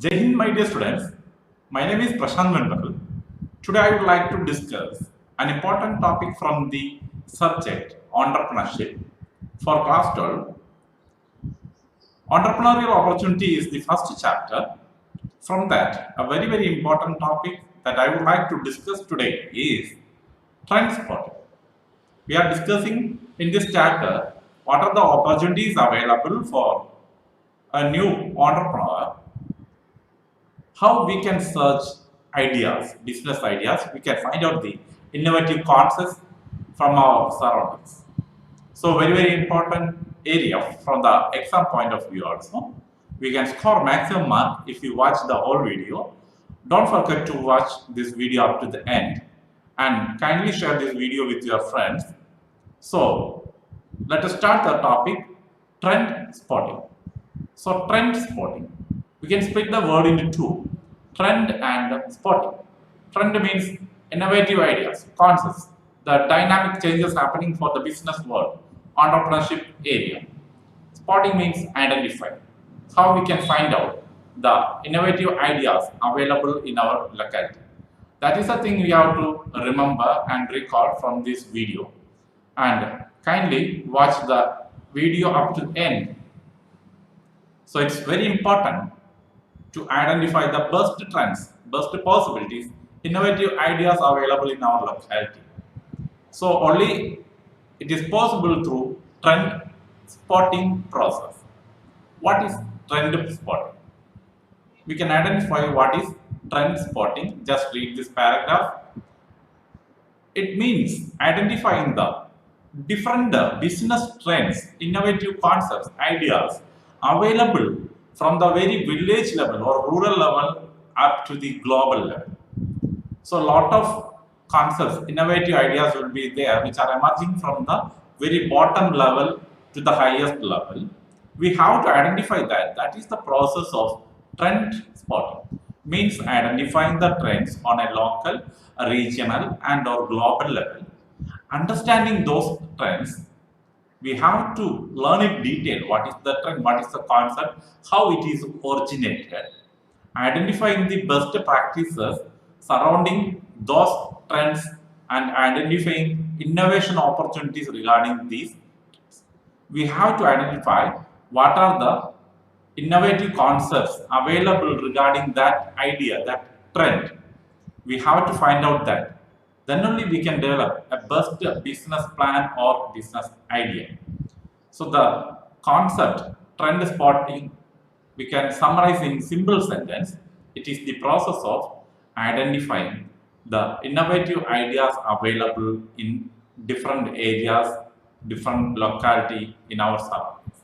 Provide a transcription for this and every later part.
Jai Hind, my dear students. My name is Prashant Mandal. Today I would like to discuss an important topic from the subject entrepreneurship. For class 12, entrepreneurial opportunity is the first chapter. From that, a very important topic that I would like to discuss today is trend spotting. We are discussing in this chapter what are the opportunities available for a new entrepreneur, how we can search ideas, business ideas, we can find out the innovative concepts from our surroundings. So very important area from the exam point of view also. We can score maximum mark if you watch the whole video. Don't forget to watch this video up to the end and kindly share this video with your friends. So let us start the topic trend spotting. So trend spotting, we can split the word into two, trend and spotting. Trend means innovative ideas, concepts, the dynamic changes happening for the business world, entrepreneurship area. Spotting means identify, how we can find out the innovative ideas available in our locality. That is the thing we have to remember and recall from this video. And kindly watch the video up to end. So it's very important to identify the best trends, best possibilities, innovative ideas available in our locality. So only it is possible through trend spotting process. What is trend spotting? We can identify what is trend spotting. Just read this paragraph. It means identifying the different business trends, innovative concepts, ideas available from the very village level or rural level up to the global level. So a lot of concepts, innovative ideas will be there which are emerging from the very bottom level to the highest level. We have to identify that. That is the process of trend spotting. Means identifying the trends on a local, a regional and or global level. Understanding those trends, we have to learn in detail what is the trend, what is the concept, how it is originated, identifying the best practices surrounding those trends and identifying innovation opportunities regarding these. We have to identify what are the innovative concepts available regarding that idea, that trend. We have to find out that. Then only we can develop a best business plan or business idea. So the concept trend spotting we can summarize in simple sentence. It is the process of identifying the innovative ideas available in different areas, different locality in our surroundings.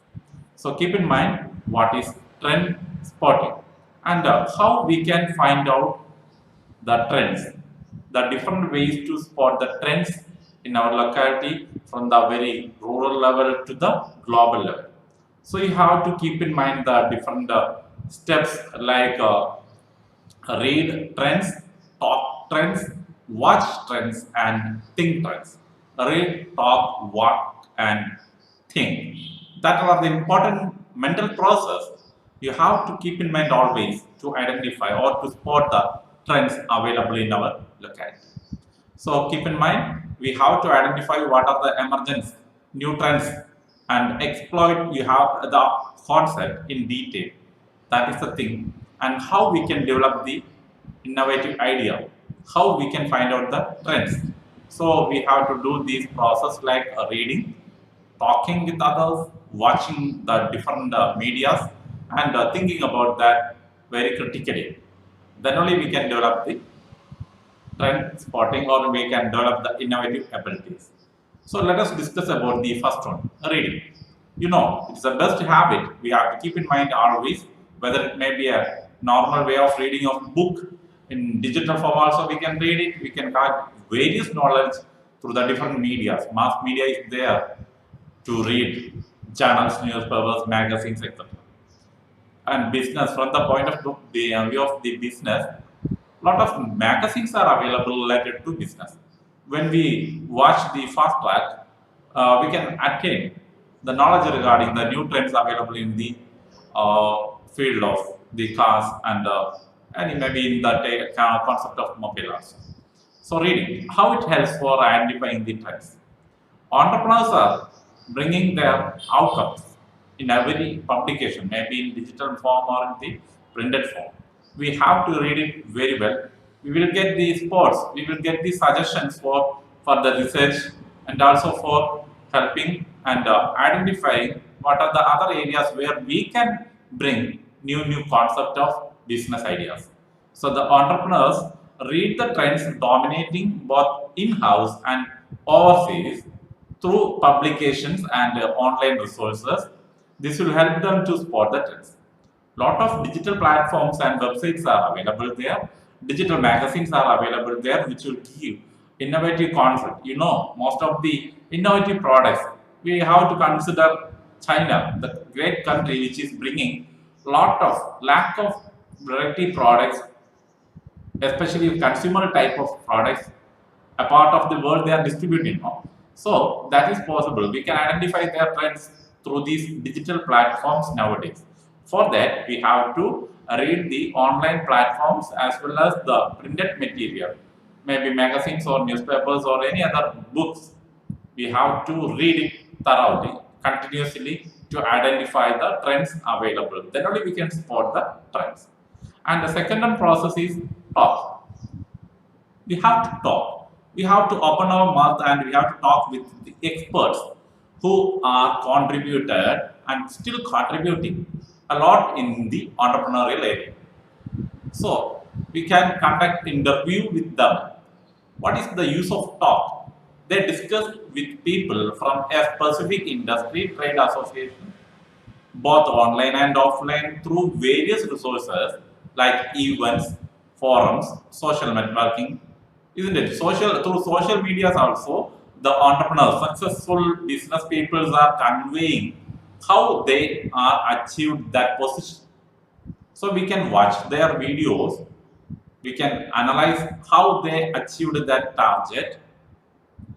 So keep in mind what is trend spotting and how we can find out the trends, the different ways to spot the trends in our locality from the very rural level to the global level. So you have to keep in mind the different steps like read trends, talk trends, watch trends and think trends. Read, talk, walk and think. That are the important mental process you have to keep in mind always to identify or to spot the trends available in our locality. So keep in mind, we have to identify what are the emergence, new trends and exploit you have the concept in detail. That is the thing. And how we can develop the innovative idea, how we can find out the trends. So we have to do this process like reading, talking with others, watching the different medias and thinking about that very critically. Then only we can develop the trend spotting or we can develop the innovative abilities. So let us discuss about the first one, reading. You know, it's the best habit we have to keep in mind always, whether it may be a normal way of reading of book in digital form also we can read it, we can get various knowledge through the different medias. Mass media is there to read journals, newspapers, magazines, etc. And business from the point of view of the business, lot of magazines are available related to business. When we watch the fast track, we can attain the knowledge regarding the new trends available in the field of the cars and maybe in the concept of mobile also. So reading, how it helps for identifying the trends. Entrepreneurs are bringing their outcomes in every publication, maybe in digital form or in the printed form. We have to read it very well. We will get the sports, we will get the suggestions for the research and also for helping and identifying what are the other areas where we can bring new concept of business ideas. So the entrepreneurs read the trends dominating both in-house and overseas through publications and online resources. This will help them to spot the trends. Lot of digital platforms and websites are available there. Digital magazines are available there, which will give innovative concept. You know, most of the innovative products, we have to consider China, the great country which is bringing lack of variety products, especially consumer type of products, a part of the world they are distributing. No? So that is possible. We can identify their trends through these digital platforms nowadays. For that, we have to read the online platforms as well as the printed material, maybe magazines or newspapers or any other books. We have to read it thoroughly, continuously to identify the trends available. Then only we can spot the trends. And the second process is talk. We have to talk. We have to open our mouth and we have to talk with the experts who are contributed and still contributing a lot in the entrepreneurial area. So we can conduct interview with them. What is the use of talk? They discuss with people from a specific industry trade association, both online and offline, through various resources like events, forums, social networking, isn't it? Through social medias also, the entrepreneurs, successful business people are conveying how they are achieved that position. So we can watch their videos, we can analyze how they achieved that target.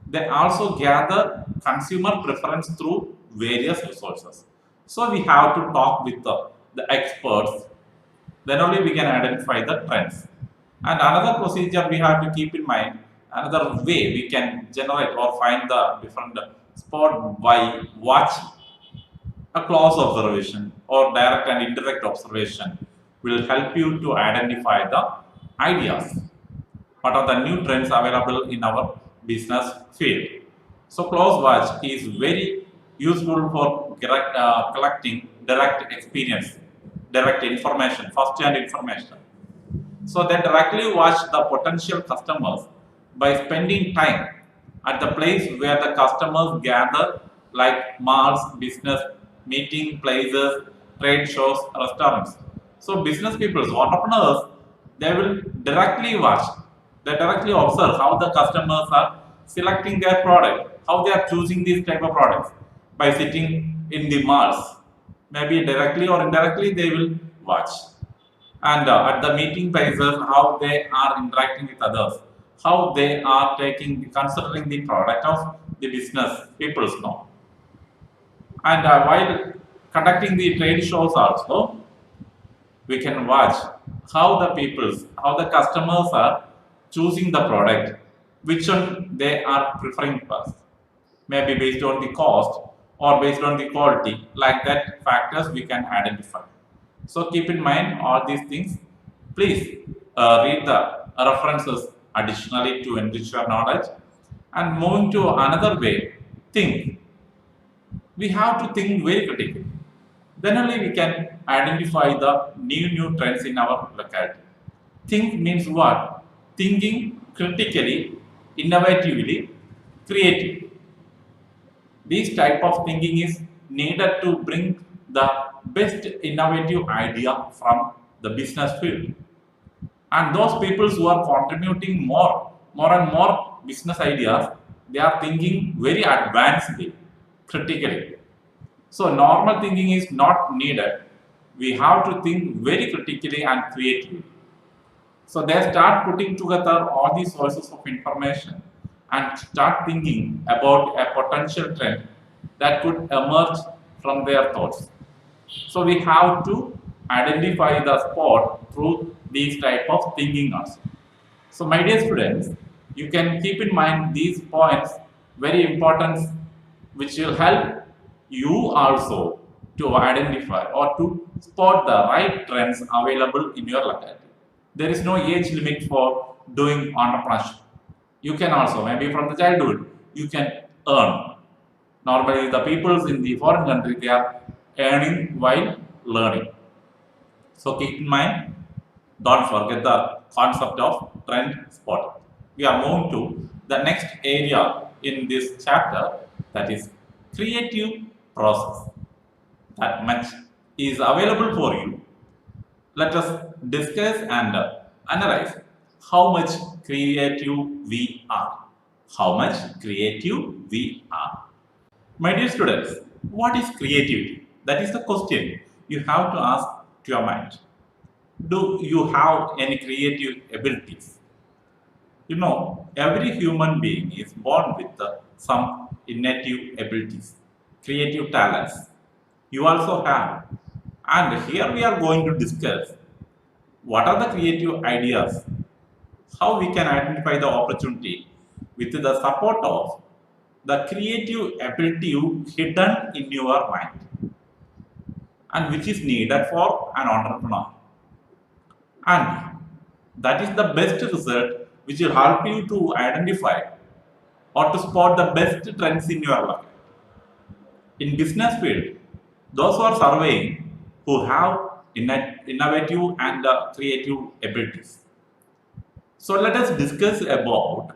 They also gather consumer preference through various resources. So we have to talk with the experts, then only we can identify the trends. And another procedure we have to keep in mind, another way we can generate or find the different spot by watching. A close observation or direct and indirect observation will help you to identify the ideas. What are the new trends available in our business field? So close watch is very useful for collecting direct experience, direct information, first-hand information. So they directly watch the potential customers by spending time at the place where the customers gather, like malls, business meeting places, trade shows, restaurants. So business people, entrepreneurs, they will directly watch, they directly observe how the customers are selecting their product, how they are choosing these type of products by sitting in the malls. Maybe directly or indirectly they will watch. And at the meeting places, how they are interacting with others, how they are considering the product of the business people's know. And while conducting the trade shows also, we can watch how the customers are choosing the product, which one they are preferring first. Maybe based on the cost or based on the quality, like that factors we can identify. So keep in mind all these things. Please read the references additionally to enrich your knowledge. And moving to another way, think. We have to think very critically. Then only we can identify the new trends in our locality. Think means what? Thinking critically, innovatively, creatively. This type of thinking is needed to bring the best innovative idea from the business field. And those people who are contributing more and more business ideas, they are thinking very advancedly, critically. So normal thinking is not needed. We have to think very critically and creatively. So they start putting together all these sources of information and start thinking about a potential trend that could emerge from their thoughts. So we have to identify the spot through these type of thinking also. So my dear students, you can keep in mind these points very important, which will help you also to identify or to spot the right trends available in your locality. There is no age limit for doing entrepreneurship. You can also, maybe from the childhood, you can earn. Normally, the peoples in the foreign country, they are earning while learning. So keep in mind, don't forget the concept of trend spotting. We are moving to the next area in this chapter, that is creative process. That much is available for you. Let us discuss and analyze how much creative we are. How much creative we are. My dear students, what is creativity? That is the question you have to ask to your mind. Do you have any creative abilities? You know, every human being is born with some innate abilities, creative talents. You also have. And here we are going to discuss what are the creative ideas, how we can identify the opportunity with the support of the creative ability hidden in your mind and which is needed for an entrepreneur. And that is the best result which will help you to identify or to spot the best trends in your life. In business field, those who are surveying who have innovative and creative abilities. So let us discuss about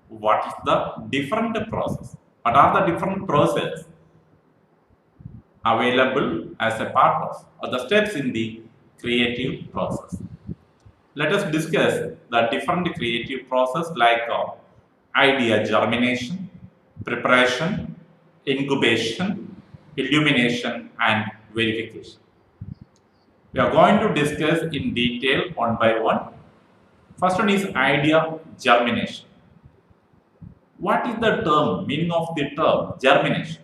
what is the different process. What are the different process available as a part of or the steps in the creative process. Let us discuss the different creative process like idea germination, preparation, incubation, illumination and verification. We are going to discuss in detail one by one. First one is idea germination. What is the term, meaning of the term germination?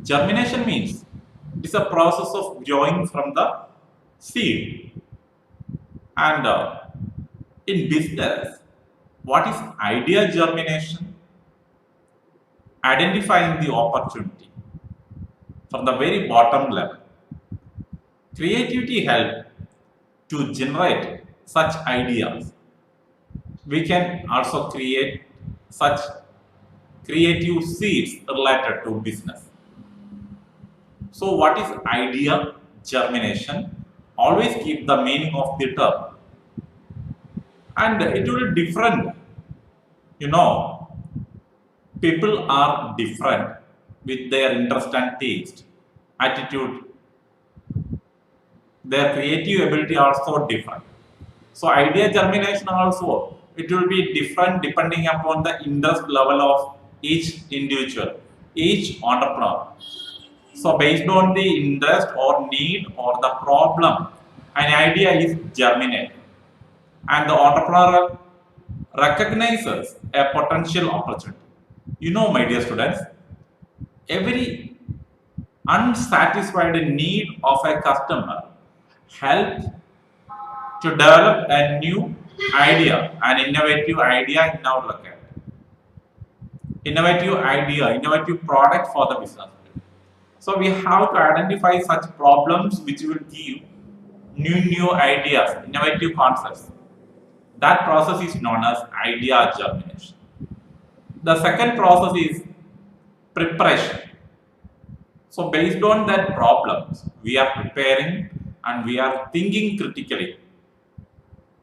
Germination means it is a process of growing from the seed. And in business, what is idea germination? Identifying the opportunity from the very bottom level. Creativity helps to generate such ideas. We can also create such creative seeds related to business. So what is idea germination? Always keep the meaning of the term. And it will be different. You know, people are different with their interest and taste, attitude. Their creative ability also different. So idea germination also, it will be different depending upon the interest level of each individual, each entrepreneur. So based on the interest or need or the problem, an idea is germinated. And the entrepreneur recognizes a potential opportunity. You know, my dear students, every unsatisfied need of a customer helps to develop a new idea, an innovative idea in our locality. Innovative idea, innovative product for the business. So we have to identify such problems which will give new ideas, innovative concepts. That process is known as idea germination. The second process is preparation. So based on that problems, we are preparing and we are thinking critically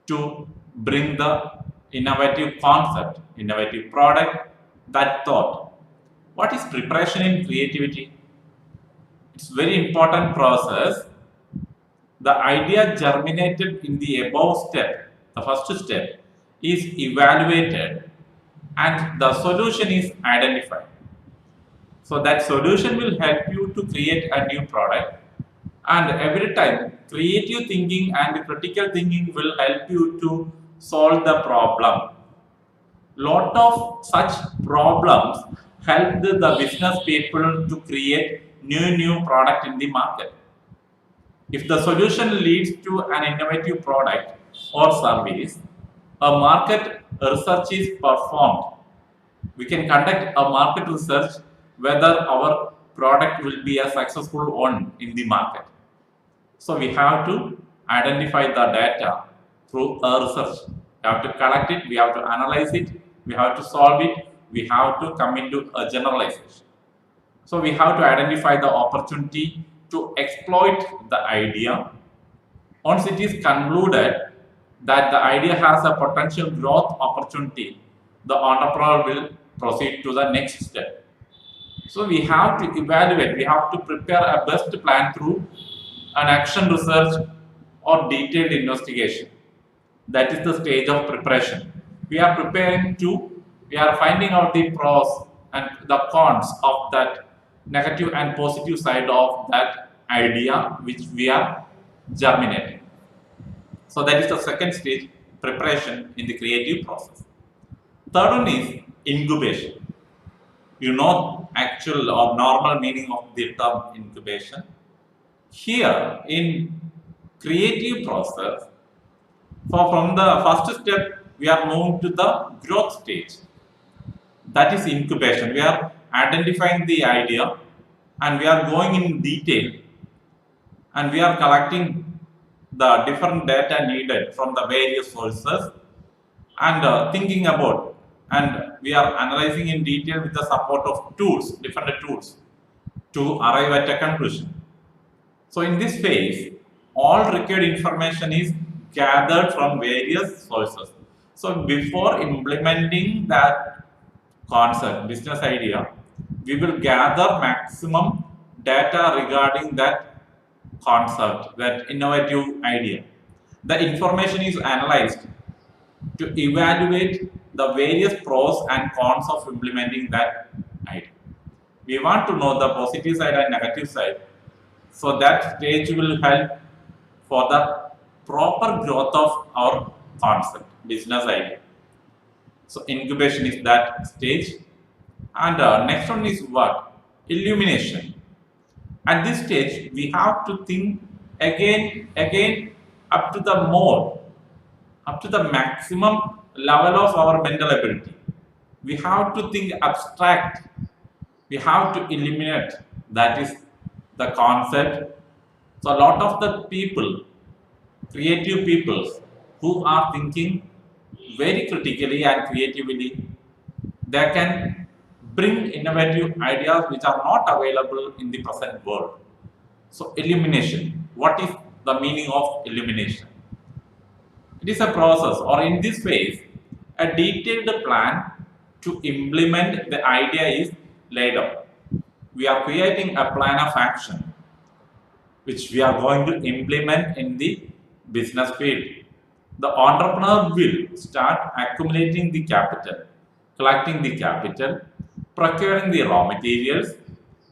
to bring the innovative concept, innovative product, that thought. What is preparation in creativity? It's very important process. The idea germinated in the above step, the first step, is evaluated and the solution is identified. So that solution will help you to create a new product, and every time creative thinking and critical thinking will help you to solve the problem. Lot of such problems help the business people to create new product in the market. If the solution leads to an innovative product or service, a market research is performed. We can conduct a market research whether our product will be a successful one in the market. So we have to identify the data through a research. We have to collect it, we have to analyze it, we have to solve it, we have to come into a generalization. So we have to identify the opportunity to exploit the idea. Once it is concluded that the idea has a potential growth opportunity, the entrepreneur will proceed to the next step. So we have to evaluate, we have to prepare a best plan through an action research or detailed investigation. That is the stage of preparation. We are finding out the pros and the cons of that negative and positive side of that idea which we are germinating. So that is the second stage, preparation in the creative process. Third one is incubation. You know actual or normal meaning of the term incubation. Here in creative process, from the first step, we are moving to the growth stage. That is incubation. We are identifying the idea and we are going in detail and we are collecting the different data needed from the various sources and thinking about, and we are analyzing in detail with the support of tools, different tools, to arrive at a conclusion. So in this phase, all required information is gathered from various sources. So before implementing that concept, business idea, we will gather maximum data regarding that concept, that innovative idea. The information is analyzed to evaluate the various pros and cons of implementing that idea. We want to know the positive side and negative side. So that stage will help for the proper growth of our concept, business idea. So incubation is that stage. And next one is what? Illumination. At this stage, we have to think again up to the more, up to the maximum level of our mental ability. We have to think abstract. We have to eliminate. That is the concept. So a lot of the people, creative people who are thinking very critically and creatively, they can bring innovative ideas which are not available in the present world. So illumination. What is the meaning of illumination? It is a process, or in this phase, a detailed plan to implement the idea is laid out. We are creating a plan of action which we are going to implement in the business field. The entrepreneur will start accumulating the capital, collecting the capital, procuring the raw materials,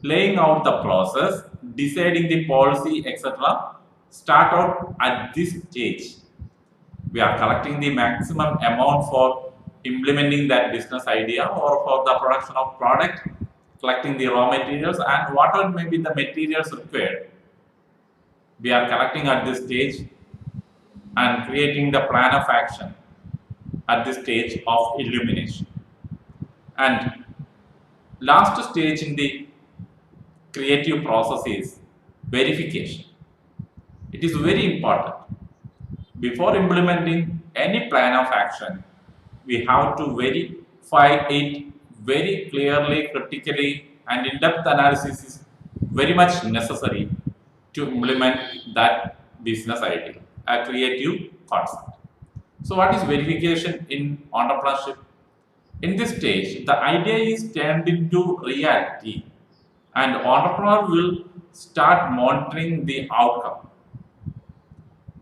laying out the process, deciding the policy, etc. Start out at this stage. We are collecting the maximum amount for implementing that business idea or for the production of product, collecting the raw materials and whatever may be the materials required. We are collecting at this stage and creating the plan of action at this stage of illumination. And last stage in the creative process is verification. It is very important. Before implementing any plan of action, we have to verify it very clearly, critically, and in-depth analysis is very much necessary to implement that business idea, a creative concept. So what is verification in entrepreneurship? In this stage, the idea is turned into reality and entrepreneur will start monitoring the outcome.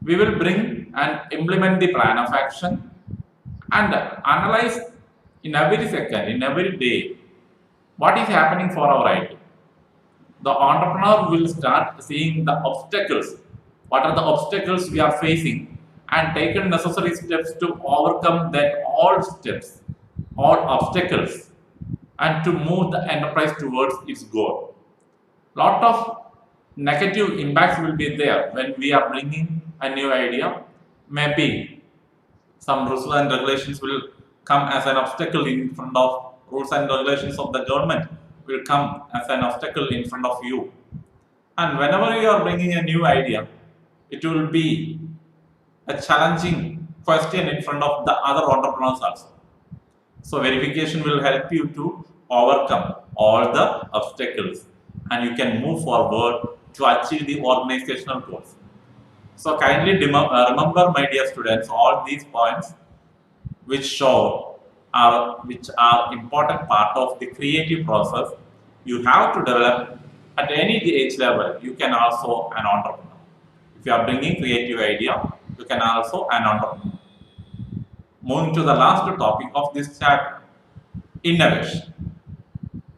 We will bring and implement the plan of action and analyze in every second, in every day, what is happening for our idea. The entrepreneur will start seeing the obstacles. What are the obstacles we are facing and taken necessary steps to overcome that all steps, all obstacles and to move the enterprise towards its goal. Lot of negative impacts will be there when we are bringing a new idea. Maybe some rules and regulations will come as an obstacle in front of rules and regulations of the government will come as an obstacle in front of you. And whenever you are bringing a new idea, it will be a challenging question in front of the other entrepreneurs also. So verification will help you to overcome all the obstacles and you can move forward to achieve the organizational goals. So kindly remember, my dear students, all these points which are important part of the creative process you have to develop at any age level. You can also an entrepreneur. If you are bringing creative idea, you can also an entrepreneur. Moving to the last topic of this chapter, innovation.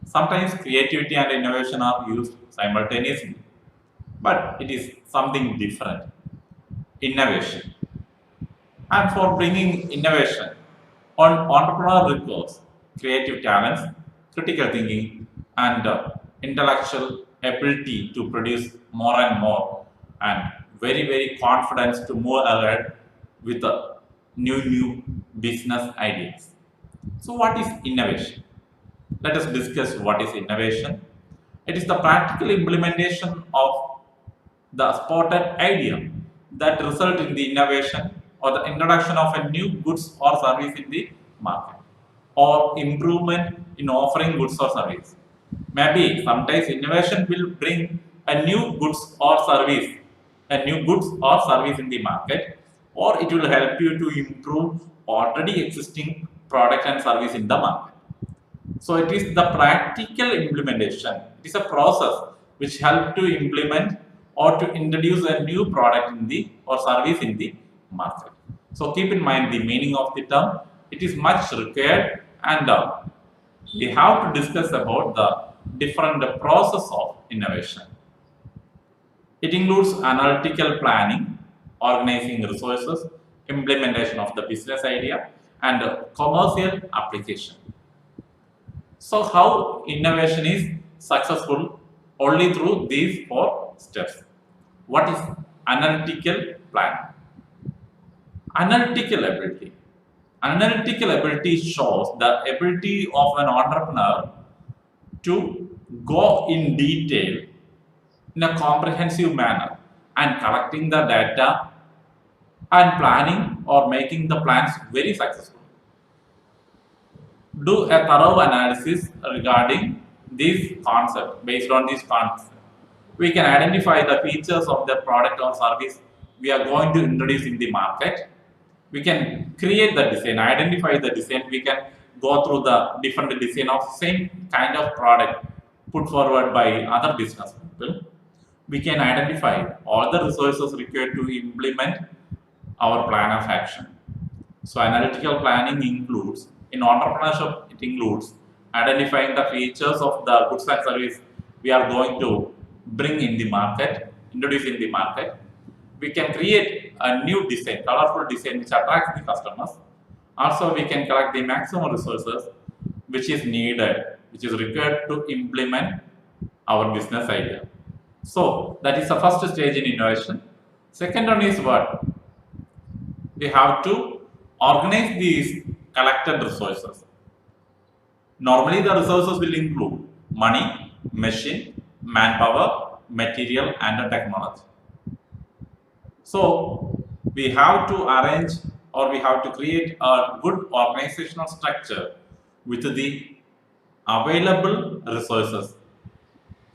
Sometimes creativity and innovation are used simultaneously, but it is something different. Innovation. And for bringing innovation, entrepreneur requires creative talents, critical thinking, and intellectual ability to produce more and more, and very confidence to move ahead with new business ideas. So, what is innovation? Let us discuss what is innovation. It is the practical implementation of the spotted idea that result in the innovation or the introduction of a new goods or service in the market or improvement in offering goods or service. Maybe sometimes innovation will bring a new goods or service, in the market, or it will help you to improve already existing product and service in the market. So it is the practical implementation. It is a process which help to implement or to introduce a new product in the or service in the market. So keep in mind the meaning of the term. It is much required, and we have to discuss about the different process of innovation. It includes analytical planning, organizing resources, implementation of the business idea, and commercial application. So how innovation is successful? Only through these 4 steps. What is analytical planning? Analytical ability. Analytical ability shows the ability of an entrepreneur to go in detail in a comprehensive manner and collecting the data and planning or making the plans very successful. Do a thorough analysis regarding this concept. Based on this concept, we can identify the features of the product or service we are going to introduce in the market. We can create the design, identify the design. We can go through the different design of same kind of product put forward by other business people. We can identify all the resources required to implement our plan of action. So analytical planning includes, in entrepreneurship, it includes identifying the features of the goods and service we are going to bring in the market, introduce in the market. We can create a new design, colorful design which attracts the customers. Also, we can collect the maximum resources which is needed, which is required to implement our business idea. So that is the first stage in innovation. Second one is what? We have to organize these collected resources. Normally the resources will include money, machine, manpower, material, and technology. So we have to arrange or we have to create a good organizational structure with the available resources.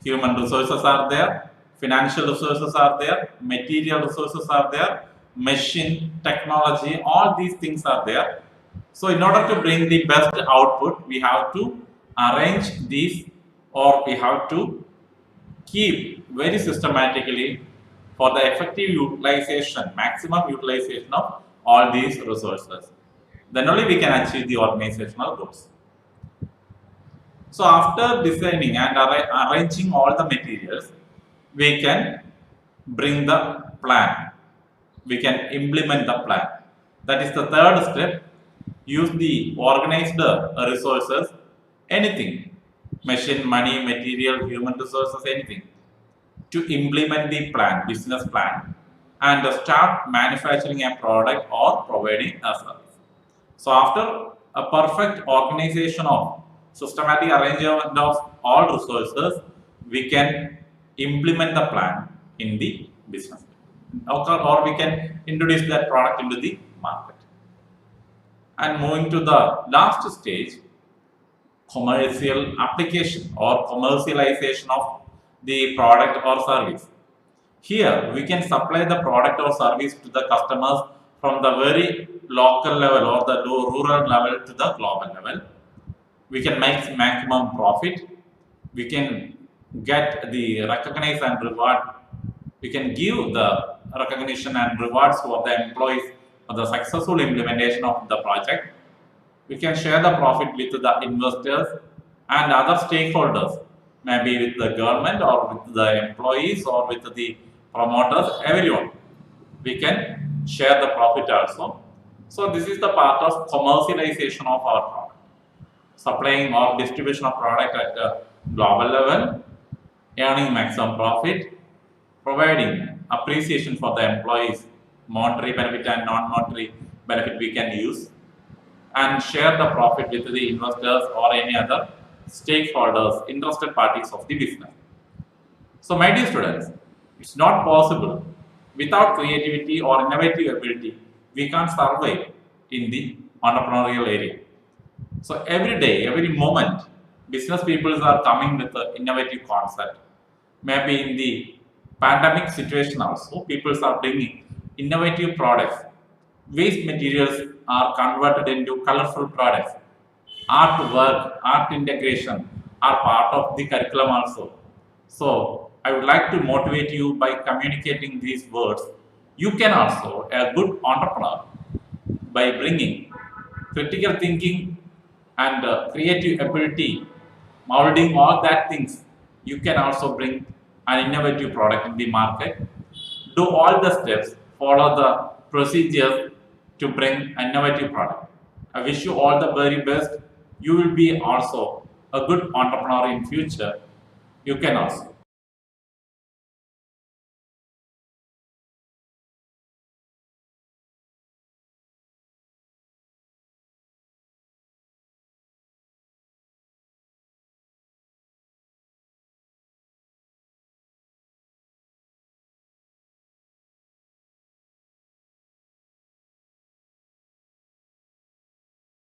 Human resources are there, financial resources are there, material resources are there, machine, technology, all these things are there. So in order to bring the best output, we have to arrange these, or we have to keep very systematically for the effective utilization, maximum utilization of all these resources. Then only we can achieve the organizational goals. So after designing and arranging all the materials, we can bring the plan. We can implement the plan. That is the third step. Use the organized resources, anything, machine, money, material, human resources, anything. to implement the plan, business plan, and start manufacturing a product or providing a service. So after a perfect organization of systematic arrangement of all resources, we can implement the plan in the business, or we can introduce that product into the market. And moving to the last stage, commercial application or commercialization of the product or service. Here, we can supply the product or service to the customers from the very local level or the rural level to the global level. We can make maximum profit. We can get the recognition and reward. We can give the recognition and rewards for the employees for the successful implementation of the project. We can share the profit with the investors and other stakeholders, maybe with the government or with the employees or with the promoters, everyone. We can share the profit also. So this is the part of commercialization of our product. Supplying or distribution of product at a global level, earning maximum profit, providing appreciation for the employees, monetary benefit and non-monetary benefit we can use, and share the profit with the investors or any other stakeholders, interested parties of the business. So my dear students, it's not possible without creativity or innovative ability, we can't survive in the entrepreneurial area. So every day, every moment, business people are coming with an innovative concept. Maybe in the pandemic situation also, people are bringing innovative products. Waste materials are converted into colorful products. Art work, art integration are part of the curriculum also. So I would like to motivate you by communicating these words. You can also a good entrepreneur by bringing critical thinking and creative ability, molding all that things. You can also bring an innovative product in the market. Do all the steps, follow the procedures to bring an innovative product. I wish you all the very best. You will be also a good entrepreneur in future. You can also.